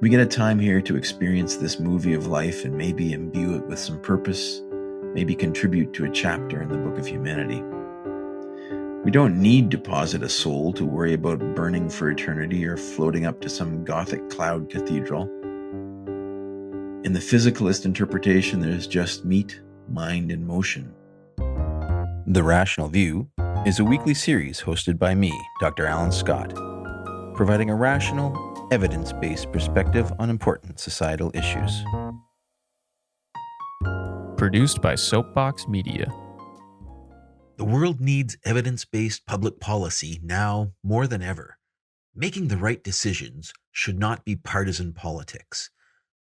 We get a time here to experience this movie of life and maybe imbue it with some purpose, maybe contribute to a chapter in the book of humanity. We don't need to posit a soul to worry about burning for eternity or floating up to some Gothic cloud cathedral. In the physicalist interpretation, there's just meat, mind, and motion. The Rational View is a weekly series hosted by me, Dr. Alan Scott, providing a rational, evidence-based perspective on important societal issues. Produced by Soapbox Media. The world needs evidence-based public policy now more than ever. Making the right decisions should not be partisan politics.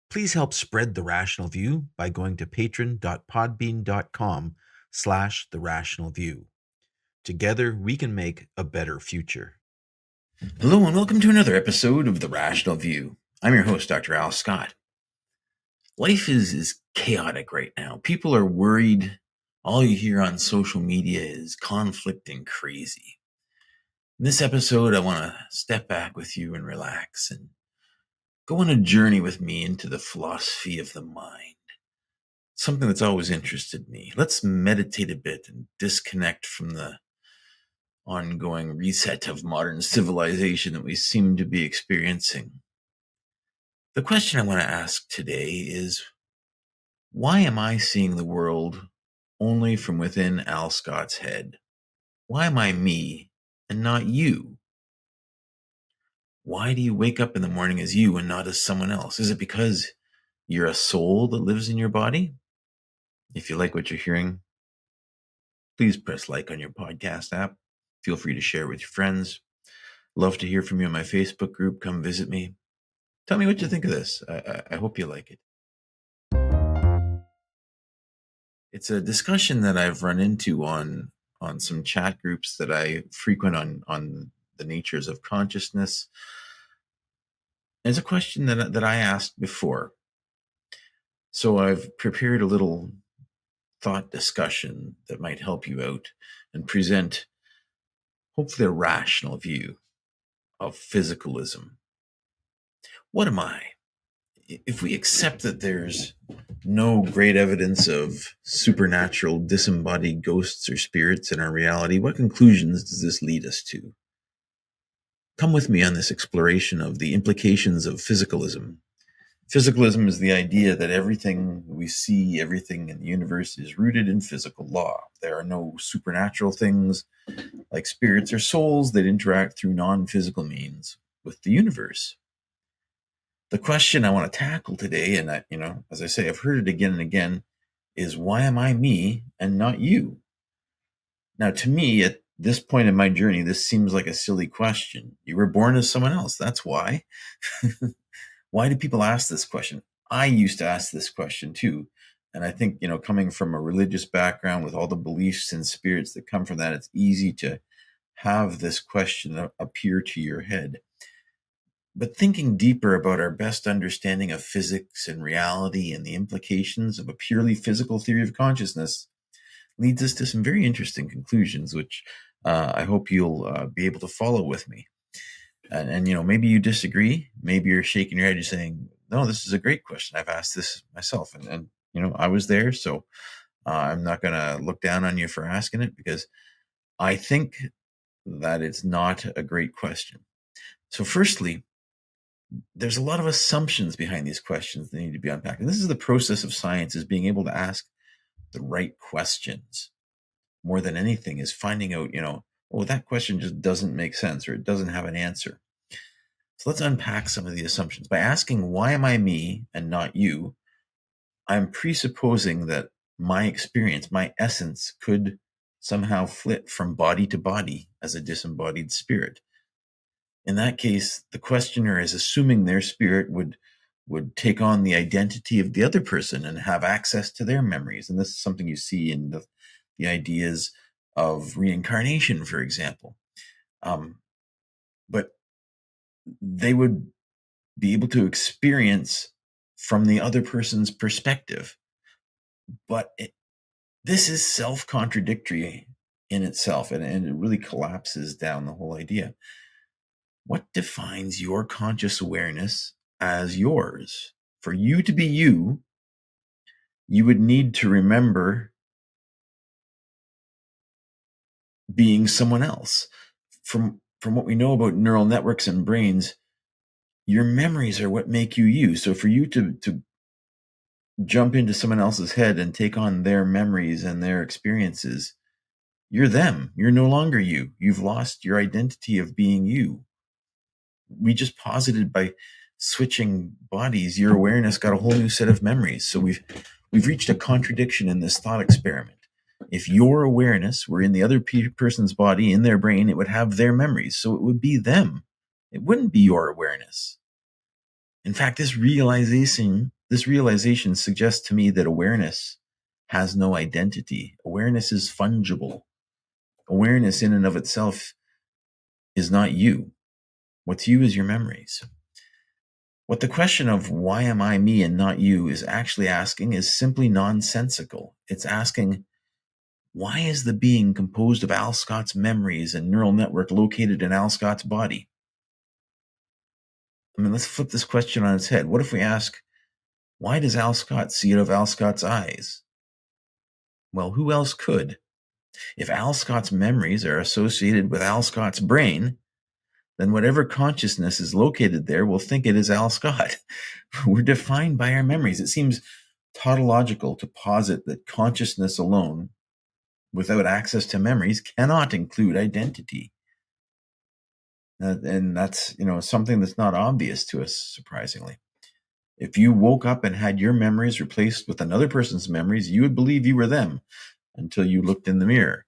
Please help spread The Rational View by going to patron.podbean.com/The Rational View. Together, we can make a better future. Hello and welcome to another episode of The Rational View. I'm your host, Dr. Al Scott. Life is chaotic right now. People are worried. All you hear on social media is conflict and crazy. In this episode, I want to step back with you and relax and go on a journey with me into the philosophy of the mind. Something that's always interested me. Let's meditate a bit and disconnect from the ongoing reset of modern civilization that we seem to be experiencing. The question I want to ask today is, why am I seeing the world only from within Al Scott's head? Why am I me and not you? Why do you wake up in the morning as you and not as someone else? Is it because you're a soul that lives in your body? If you like what you're hearing, please press like on your podcast app. Feel free to share with your friends. Love to hear from you in my Facebook group. Come visit me. Tell me what you think of this. I hope you like it. It's a discussion that I've run into on some chat groups that I frequent on the natures of consciousness. It's a question that I asked before. So I've prepared a little thought discussion that might help you out and present hopefully a rational view of physicalism. What am I? If we accept that there's no great evidence of supernatural disembodied ghosts or spirits in our reality, what conclusions does this lead us to? Come with me on this exploration of the implications of physicalism. Physicalism is the idea that everything we see, everything in the universe is rooted in physical law. There are no supernatural things like spirits or souls that interact through non-physical means with the universe. The question I want to tackle today, and as I say, I've heard it again and again, is why am I me and not you? Now, to me, at this point in my journey, this seems like a silly question. You were born as someone else. That's why. Why do people ask this question? I used to ask this question too. And I think, coming from a religious background with all the beliefs and spirits that come from that, it's easy to have this question appear to your head. But thinking deeper about our best understanding of physics and reality and the implications of a purely physical theory of consciousness leads us to some very interesting conclusions, which I hope you'll be able to follow with me. And maybe you disagree. Maybe you're shaking your head. You're saying, no, this is a great question. I've asked this myself. And I was there. So I'm not going to look down on you for asking it, because I think that it's not a great question. So firstly, there's a lot of assumptions behind these questions that need to be unpacked. And this is the process of science, is being able to ask the right questions. More than anything is finding out, that question just doesn't make sense, or it doesn't have an answer. So let's unpack some of the assumptions. By asking, why am I me and not you? I'm presupposing that my experience, my essence, could somehow flit from body to body as a disembodied spirit. In that case, the questioner is assuming their spirit would take on the identity of the other person and have access to their memories. And this is something you see in the ideas of reincarnation, for example. But they would be able to experience from the other person's perspective. But this is self-contradictory in itself, and it really collapses down the whole idea. What defines your conscious awareness as yours. For you to be you, you would need to remember being someone else. From what we know about neural networks and brains, your memories are what make you you. So for you to jump into someone else's head and take on their memories and their experiences, you're them. You're no longer you. You've lost your identity of being you. We just posited by switching bodies, your awareness got a whole new set of memories. So we've reached a contradiction in this thought experiment. If your awareness were in the other person's body, in their brain, it would have their memories. So it would be them. It wouldn't be your awareness. In fact, this realization suggests to me that awareness has no identity. Awareness is fungible. Awareness in and of itself is not you. What's you is your memories. What the question of why am I me and not you is actually asking is simply nonsensical. It's asking, why is the being composed of Al Scott's memories and neural network located in Al Scott's body? I mean, let's flip this question on its head. What if we ask, why does Al Scott see out of Al Scott's eyes? Well, who else could? If Al Scott's memories are associated with Al Scott's brain, then whatever consciousness is located there will think it is Al Scott. We're defined by our memories. It seems tautological to posit that consciousness alone, without access to memories, cannot include identity. And that's, something that's not obvious to us, surprisingly. If you woke up and had your memories replaced with another person's memories, you would believe you were them until you looked in the mirror.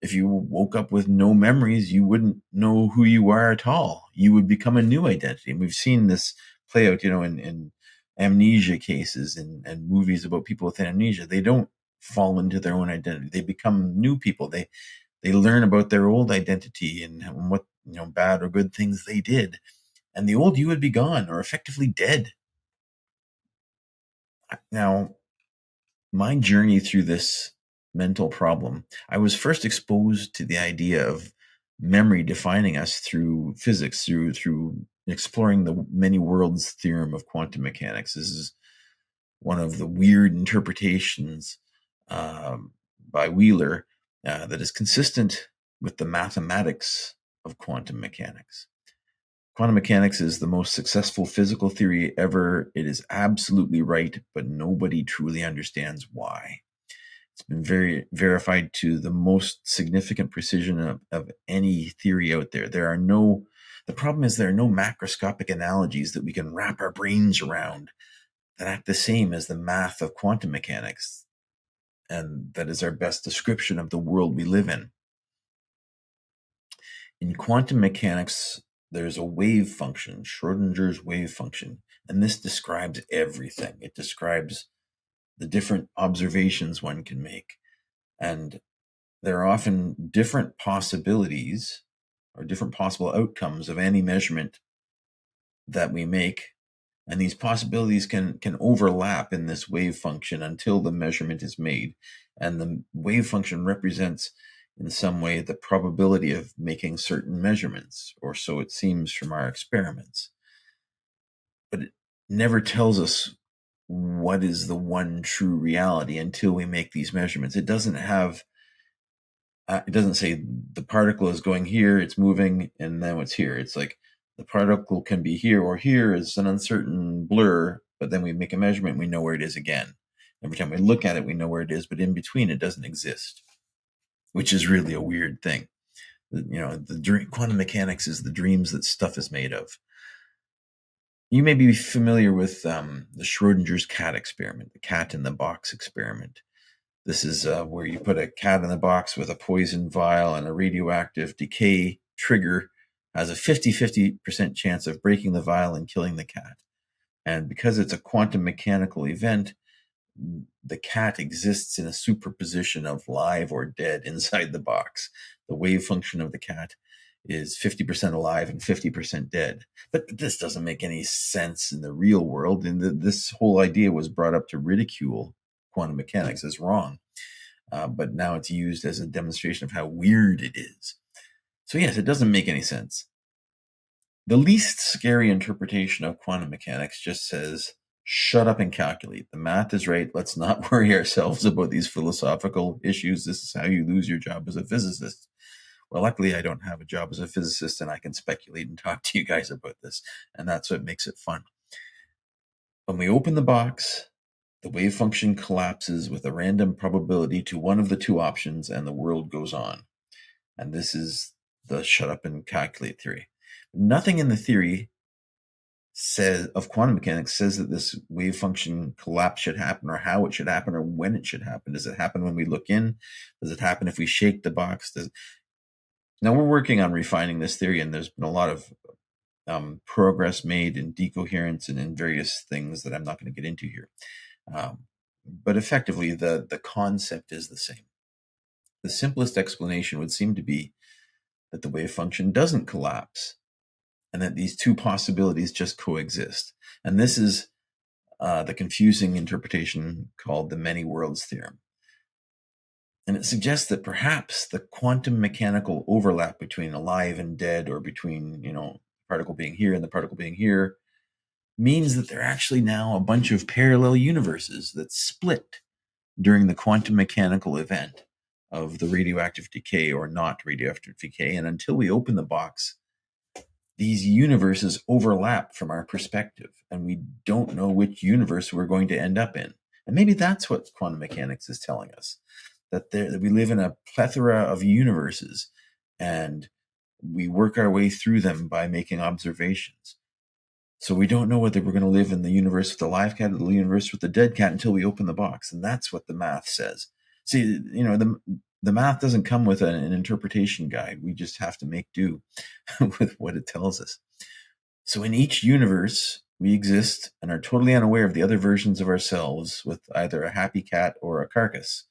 If you woke up with no memories, you wouldn't know who you are at all. You would become a new identity. And we've seen this play out, in amnesia cases and movies about people with amnesia. They don't fall into their own identity. They become new people. They learn about their old identity and what, bad or good things they did. And the old you would be gone or effectively dead. Now, my journey through this mental problem, I was first exposed to the idea of memory defining us through physics, through exploring the many worlds theorem of quantum mechanics. This is one of the weird interpretations by Wheeler that is consistent with the mathematics of quantum mechanics. Quantum mechanics is the most successful physical theory ever. It is absolutely right, but nobody truly understands why. It's been verified to the most significant precision of any theory out there. The problem is there are no macroscopic analogies that we can wrap our brains around that act the same as the math of quantum mechanics. And that is our best description of the world we live in. In quantum mechanics, there's a wave function, Schrodinger's wave function, and this describes everything. It describes the different observations one can make. And there are often different possibilities or different possible outcomes of any measurement that we make. And these possibilities can overlap in this wave function until the measurement is made. And the wave function represents in some way the probability of making certain measurements, or so it seems from our experiments. But it never tells us what is the one true reality until we make these measurements. It doesn't say the particle is going here, it's moving, and then it's here. It's like the particle can be here or here. It's an uncertain blur, but then we make a measurement, we know where it is again. Every time we look at it, we know where it is, but in between it doesn't exist, which is really a weird thing. Quantum mechanics is the dreams that stuff is made of. You may be familiar with the Schrodinger's cat experiment, the cat in the box experiment. This is where you put a cat in the box with a poison vial and a radioactive decay trigger, has a 50% chance of breaking the vial and killing the cat. And because it's a quantum mechanical event, the cat exists in a superposition of live or dead inside the box. The wave function of the cat is 50% alive and 50% dead. But this doesn't make any sense in the real world. And this whole idea was brought up to ridicule quantum mechanics as wrong. But now it's used as a demonstration of how weird it is. So yes, it doesn't make any sense. The least scary interpretation of quantum mechanics just says, shut up and calculate. The math is right. Let's not worry ourselves about these philosophical issues. This is how you lose your job as a physicist. Well, luckily, I don't have a job as a physicist, and I can speculate and talk to you guys about this. And that's what makes it fun. When we open the box, the wave function collapses with a random probability to one of the two options, and the world goes on. And this is the shut up and calculate theory. Nothing in the theory of quantum mechanics says that this wave function collapse should happen, or how it should happen, or when it should happen. Does it happen when we look in? Does it happen if we shake the box? Now we're working on refining this theory, and there's been a lot of progress made in decoherence and in various things that I'm not going to get into here. But effectively, the concept is the same. The simplest explanation would seem to be that the wave function doesn't collapse, and that these two possibilities just coexist. And this is the confusing interpretation called the many worlds theorem. And it suggests that perhaps the quantum mechanical overlap between alive and dead, or between, particle being here and the particle being here, means that there are actually now a bunch of parallel universes that split during the quantum mechanical event of the radioactive decay or not radioactive decay. And until we open the box, these universes overlap from our perspective, and we don't know which universe we're going to end up in. And maybe that's what quantum mechanics is telling us, that we live in a plethora of universes, and we work our way through them by making observations. So we don't know whether we're going to live in the universe with the live cat or the universe with the dead cat until we open the box. And that's what the math says. See, the math doesn't come with an interpretation guide. We just have to make do with what it tells us. So in each universe, we exist and are totally unaware of the other versions of ourselves, with either a happy cat or a carcass.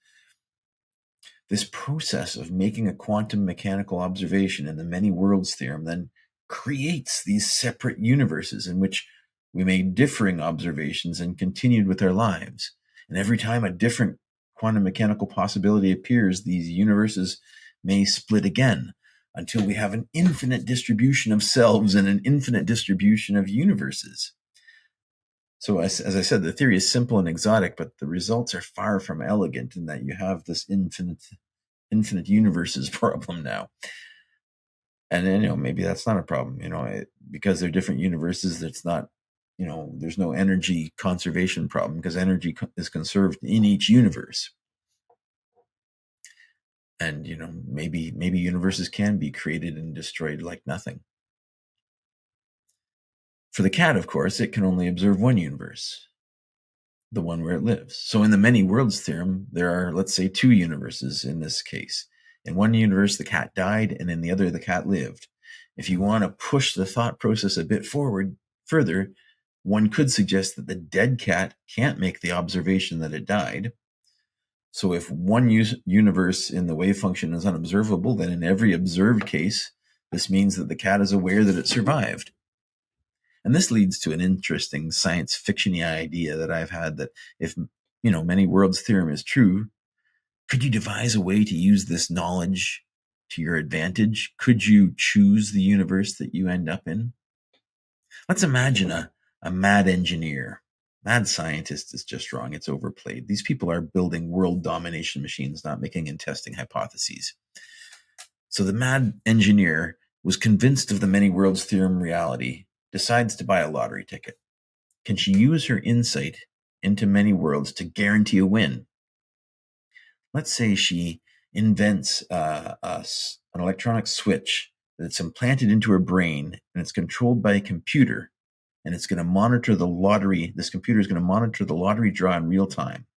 This process of making a quantum mechanical observation in the many worlds theorem then creates these separate universes in which we made differing observations and continued with our lives. And every time a different quantum mechanical possibility appears, these universes may split again until we have an infinite distribution of selves and an infinite distribution of universes. So as I said, the theory is simple and exotic, but the results are far from elegant, in that you have this infinite universes problem now. And then, maybe that's not a problem, because they're different universes. That's not, there's no energy conservation problem, because energy is conserved in each universe. And, maybe universes can be created and destroyed like nothing. For the cat, of course, it can only observe one universe, the one where it lives. So in the many worlds theorem, there are, let's say, two universes in this case. In one universe, the cat died, and in the other, the cat lived. If you want to push the thought process a bit further, one could suggest that the dead cat can't make the observation that it died. So if one universe in the wave function is unobservable, then in every observed case, this means that the cat is aware that it survived. And this leads to an interesting science fiction-y idea that I've had, that if, many worlds theorem is true, could you devise a way to use this knowledge to your advantage? Could you choose the universe that you end up in? Let's imagine a mad engineer. Mad scientist is just wrong. It's overplayed. These people are building world domination machines, not making and testing hypotheses. So the mad engineer was convinced of the many worlds theorem reality, decides to buy a lottery ticket. Can she use her insight into many worlds to guarantee a win? Let's say she invents an electronic switch that's implanted into her brain, and it's controlled by a computer, and it's going to monitor the lottery. This computer is going to monitor the lottery draw in real time.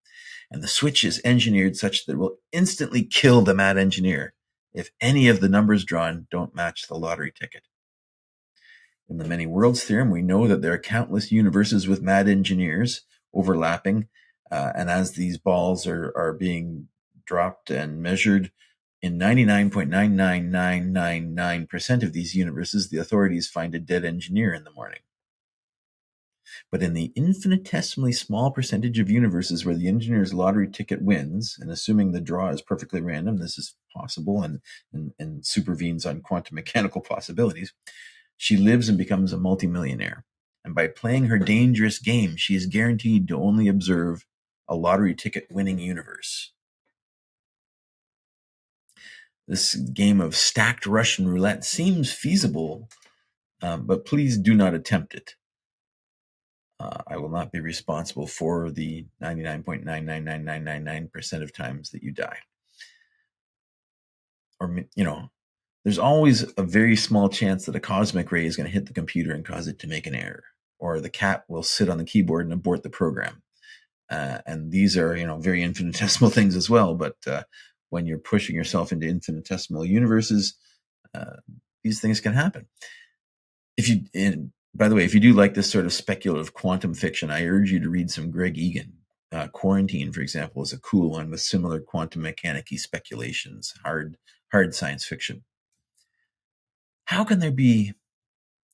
And the switch is engineered such that it will instantly kill the mad engineer if any of the numbers drawn don't match the lottery ticket. In the many worlds theorem, we know that there are countless universes with mad engineers overlapping, and as these balls are being dropped and measured, in 99.99999% of these universes, the authorities find a dead engineer in the morning. But in the infinitesimally small percentage of universes where the engineer's lottery ticket wins, and assuming the draw is perfectly random, this is possible and supervenes on quantum mechanical possibilities, She lives and becomes a multimillionaire. And by playing her dangerous game, she is guaranteed to only observe a lottery ticket winning universe. This game of stacked Russian roulette seems feasible, but please do not attempt it. I will not be responsible for the 99.999999% of times that you die. Or, there's always a very small chance that a cosmic ray is going to hit the computer and cause it to make an error, or the cat will sit on the keyboard and abort the program. And these are, very infinitesimal things as well. But when you're pushing yourself into infinitesimal universes, these things can happen. By the way, if you do like this sort of speculative quantum fiction, I urge you to read some Greg Egan. Quarantine, for example, is a cool one with similar quantum mechanic-y speculations, hard science fiction. How can there be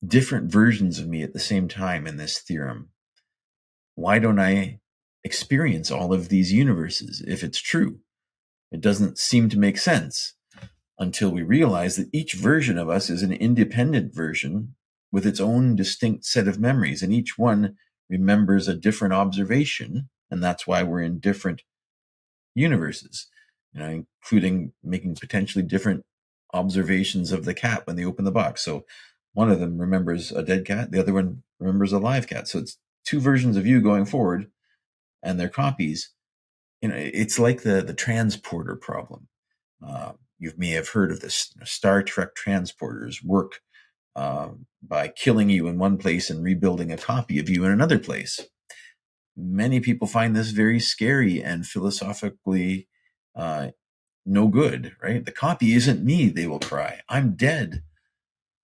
different versions of me at the same time in this theorem? Why don't I experience all of these universes if it's true? It doesn't seem to make sense until we realize that each version of us is an independent version with its own distinct set of memories, and each one remembers a different observation, and that's why we're in different universes, including making potentially different observations of the cat when they open the box. So one of them remembers a dead cat, the other one remembers a live cat. So it's two versions of you going forward, and they're copies. It's like the transporter problem. You may have heard of this. Star Trek transporters work by killing you in one place and rebuilding a copy of you in another place. Many people find this very scary and philosophically no good, right? The copy isn't me, they will cry. I'm dead.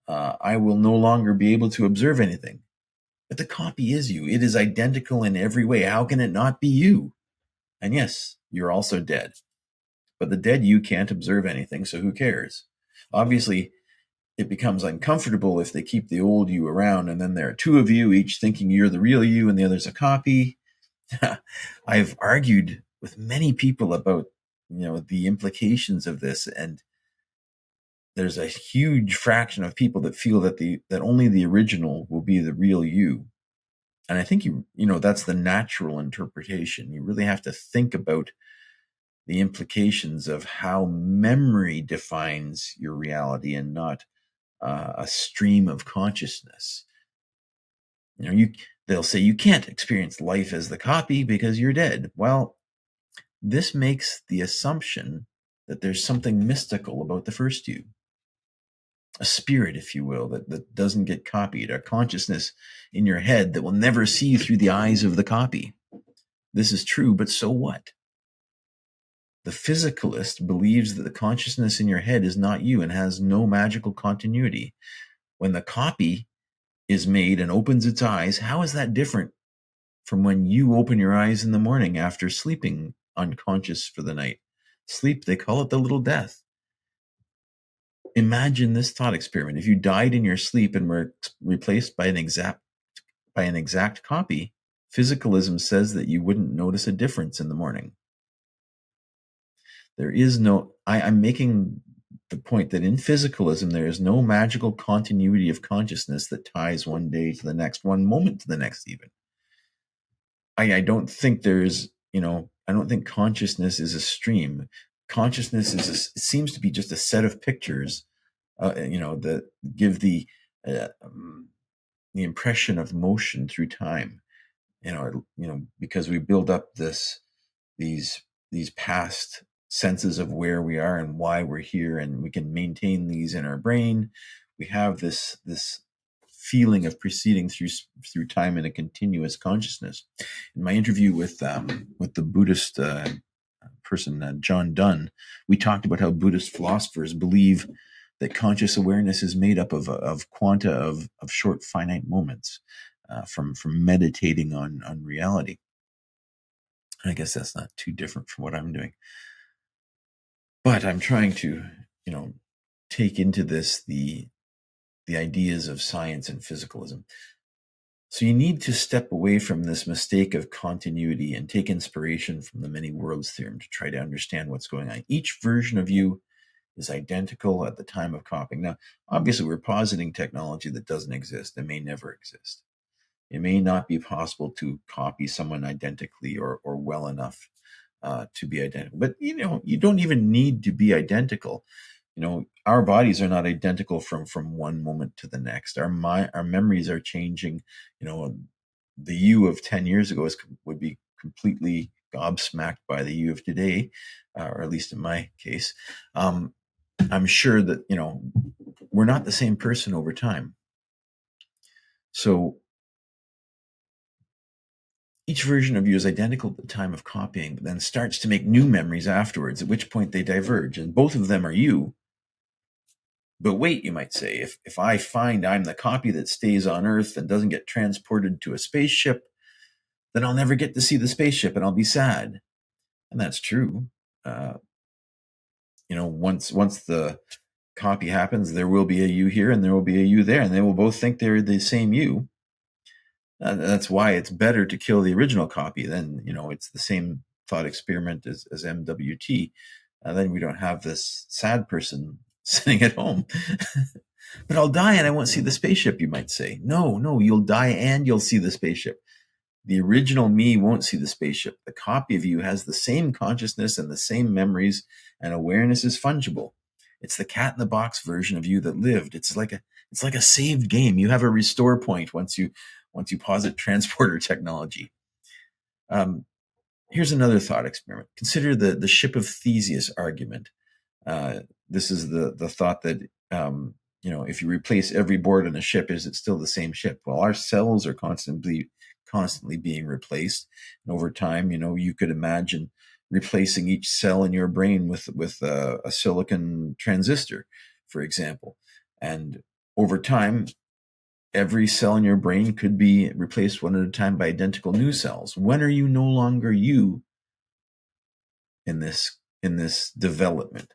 I will no longer be able to observe anything. But the copy is you. It is identical in every way. How can it not be you? And yes, you're also dead. But the dead you can't observe anything, so who cares? Obviously, it becomes uncomfortable if they keep the old you around, and then there are two of you, each thinking you're the real you and the other's a copy. I've argued with many people about, the implications of this, and there's a huge fraction of people that feel that that only the original will be the real you. And I think that's the natural interpretation. You really have to think about the implications of how memory defines your reality and not a stream of consciousness. They'll say you can't experience life as the copy because you're dead. Well, this makes the assumption that there's something mystical about the first you. A spirit, if you will, that doesn't get copied, a consciousness in your head that will never see through the eyes of the copy. This is true, but so what? The physicalist believes that the consciousness in your head is not you and has no magical continuity. When the copy is made and opens its eyes, how is that different from when you open your eyes in the morning after sleeping unconscious for the night? Sleep, they call it the little death. Imagine this thought experiment. If you died in your sleep and were replaced by an exact copy, physicalism says that you wouldn't notice a difference in the morning. There is no, I'm making the point that in physicalism, there is no magical continuity of consciousness that ties one day to the next, one moment to the next even. I don't think there's, I don't think consciousness is a stream. Consciousness it seems to be just a set of pictures, that give the impression of motion through time. Because we build up these past senses of where we are and why we're here, and we can maintain these in our brain. We have this feeling of proceeding through time in a continuous consciousness. In my interview with the Buddhist person John Dunn, we talked about how Buddhist philosophers believe that conscious awareness is made up of quanta of short finite moments from meditating on reality. I guess that's not too different from what I'm doing. But I'm trying to, take into this the ideas of science and physicalism. So you need to step away from this mistake of continuity and take inspiration from the many worlds theorem to try to understand what's going on. Each version of you is identical at the time of copying. Now, obviously, we're positing technology that doesn't exist and may never exist. It may not be possible to copy someone identically or well enough to be identical. But you don't even need to be identical. Our bodies are not identical from one moment to the next. Our memories are changing. The you of 10 years ago would be completely gobsmacked by the you of today, or at least in my case. I'm sure that we're not the same person over time. So each version of you is identical at the time of copying, but then starts to make new memories afterwards, at which point they diverge, and both of them are you. But wait, you might say, if I find I'm the copy that stays on Earth and doesn't get transported to a spaceship, then I'll never get to see the spaceship and I'll be sad. And that's true. Once the copy happens, there will be a you here and there will be a you there, and they will both think they're the same you. That's why it's better to kill the original copy. Then it's the same thought experiment as MWT. Then we don't have this sad person sitting at home. But I'll die and I won't see the spaceship, you might say. No, you'll die and you'll see the spaceship. The original me won't see the spaceship. The copy of you has the same consciousness and the same memories, and awareness is fungible. It's the cat in the box version of you that lived. It's like a saved game. You have a restore point once you posit transporter technology. Here's another thought experiment. Consider the ship of Theseus argument. This is the thought that if you replace every board on a ship, is it still the same ship? Well, our cells are constantly being replaced, and over time, you could imagine replacing each cell in your brain with a silicon transistor, for example, and over time, every cell in your brain could be replaced one at a time by identical new cells. When are you no longer you in this development?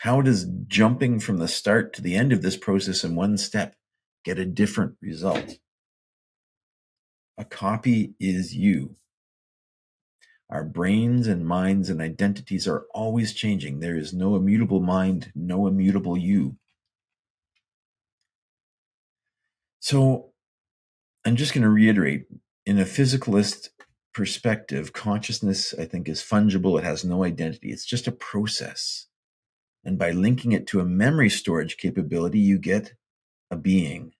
How does jumping from the start to the end of this process in one step get a different result? A copy is you. Our brains and minds and identities are always changing. There is no immutable mind, no immutable you. So I'm just going to reiterate, in a physicalist perspective, consciousness, I think, is fungible. It has no identity. It's just a process. And by linking it to a memory storage capability, you get a being.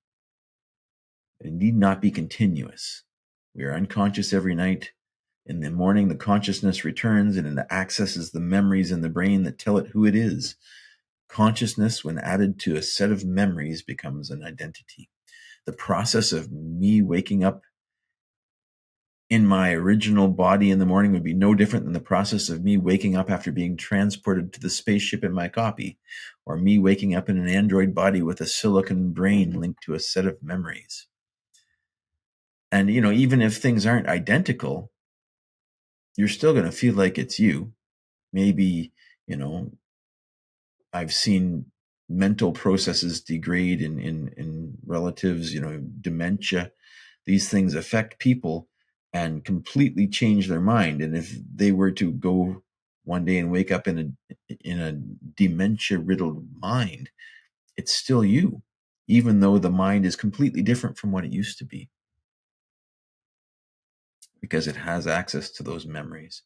It need not be continuous. We are unconscious every night. In the morning, the consciousness returns and it accesses the memories in the brain that tell it who it is. Consciousness, when added to a set of memories, becomes an identity. The process of me waking up in my original body in the morning would be no different than the process of me waking up after being transported to the spaceship in my copy, or me waking up in an android body with a silicon brain linked to a set of memories. And, even if things aren't identical, you're still going to feel like it's you. Maybe, I've seen mental processes degrade in relatives, dementia. These things affect people and completely change their mind. And if they were to go one day and wake up in a dementia-riddled mind, it's still you, even though the mind is completely different from what it used to be, because it has access to those memories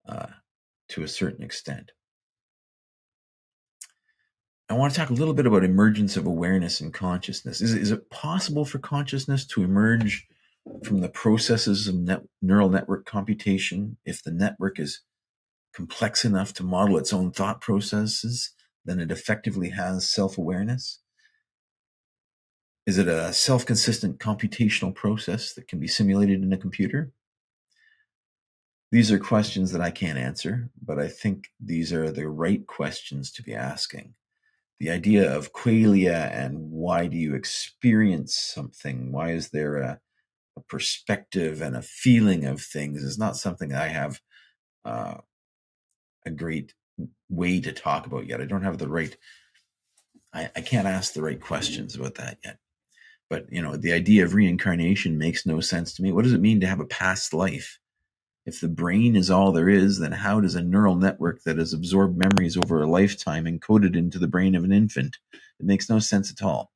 to a certain extent. I want to talk a little bit about emergence of awareness and consciousness. Is it possible for consciousness to emerge from the processes of neural network computation if the network is complex enough to model its own thought processes? Then it effectively has self-awareness? Is it a self-consistent computational process that can be simulated in a computer? These are questions that I can't answer, but I think these are the right questions to be asking. The idea of qualia and why do you experience something? Why is there a perspective and a feeling of things is not something I have a great way to talk about yet. I don't have the right, I can't ask the right questions about that yet. But, the idea of reincarnation makes no sense to me. What does it mean to have a past life? If the brain is all there is, then how does a neural network that has absorbed memories over a lifetime encode it into the brain of an infant? It makes no sense at all.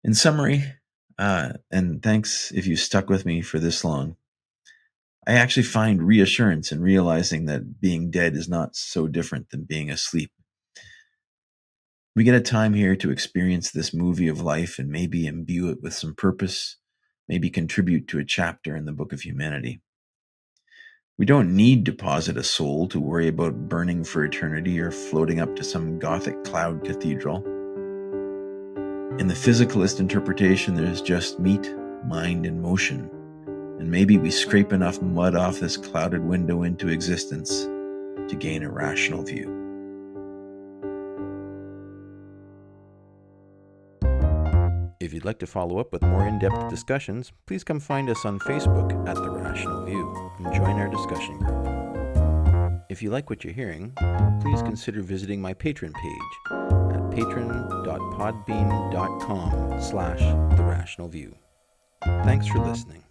In summary, and thanks if you stuck with me for this long, I actually find reassurance in realizing that being dead is not so different than being asleep. We get a time here to experience this movie of life and maybe imbue it with some purpose, maybe contribute to a chapter in the book of humanity. We don't need to posit a soul to worry about burning for eternity or floating up to some Gothic cloud cathedral. In the physicalist interpretation, there's just meat, mind, and motion, and maybe we scrape enough mud off this clouded window into existence to gain a rational view. If you'd like to follow up with more in-depth discussions, please come find us on Facebook at The Rational View and join our discussion group. If you like what you're hearing, please consider visiting my Patreon page at patron.podbean.com/therationalview. Thanks for listening.